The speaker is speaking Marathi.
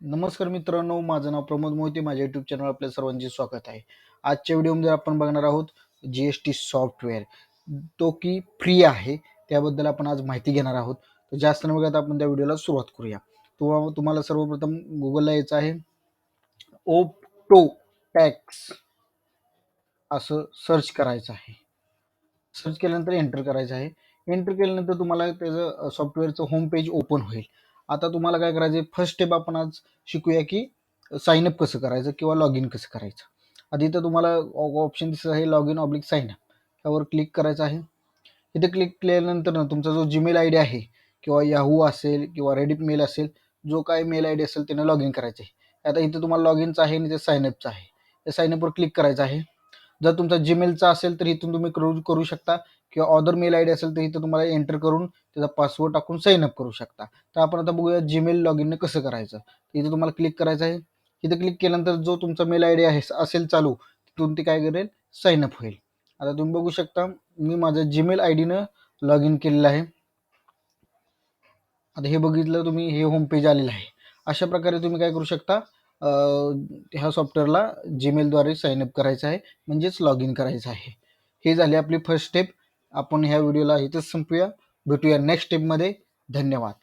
नमस्कार मित्रांनो, माझं नाव प्रमोद मोहिते. माझ्या यूट्यूब चॅनल आपल्या सर्वांचे स्वागत आहे. आजच्या व्हिडिओमध्ये आपण बघणार आहोत GST सॉफ्टवेअर, तो की फ्री आहे. त्याबद्दल आपण आज माहिती घेणार आहोत. तर जास्त न बघता आपण त्या व्हिडिओला सुरुवात करूया. तुम्हाला सर्वप्रथम गुगलला यायचं आहे. ओप्टो टॅक्स असं सर्च करायचं आहे. सर्च केल्यानंतर एंटर करायचं आहे. एंटर केल्यानंतर तुम्हाला त्याचं सॉफ्टवेअरचं होम पेज ओपन होईल. आता तुम्हाला काय करायचं आहे, फर्स्ट स्टेप आपण आज शिकूया की साइन अप कसं करायचं किंवा लॉग इन कसं करायचं. आधी तर तुम्हाला ऑप्शन दिसत आहे log in oblique sign up, त्यावर क्लिक करायचं आहे. इथे क्लिक केल्यानंतर ना तुमचा जो जीमेल आय डी आहे किंवा याहू असेल किंवा रेडिट मेल असेल, जो काय मेल आय डी असेल त्यानं लॉग इन करायचं आहे. आता इथे तुम्हाला लॉग इनचं आहे आणि ते साइन अपचं आहे. त्या साइन अपवर क्लिक करायचं आहे. जर तुमचा जीमेलचा असेल तर इथून तुम्ही करू शकता किंवा अदर मेल आय डी असेल तर इथं तुम्हाला एंटर करून त्याचा पासवर्ड टाकून साइन अप करू शकता. तर आपण आता बघूया जीमेल लॉग इन कसं करायचं. इथे तुम्हाला क्लिक करायचं आहे. इथे क्लिक केल्यानंतर जो तुमचा मेल आय डी आहे असेल चालू, तिथून ती काय करेल, साइन अप होईल. आता तुम्ही बघू शकता मी माझं जीमेल आय डीनं लॉग इन केलेलं आहे. आता हे बघितलं तुम्ही, हे होम पेज आलेलं आहे. अशा प्रकारे तुम्ही काय करू शकता, ह्या सॉफ्टवेअरला जीमेलद्वारे साइन अप करायचं आहे, म्हणजेच लॉग इन करायचं आहे. हे झाले आपली फर्स्ट स्टेप. आपण ह्या व्हिडिओला इथेच संपूया. भेटूया नेक्स्ट स्टेपमध्ये. धन्यवाद.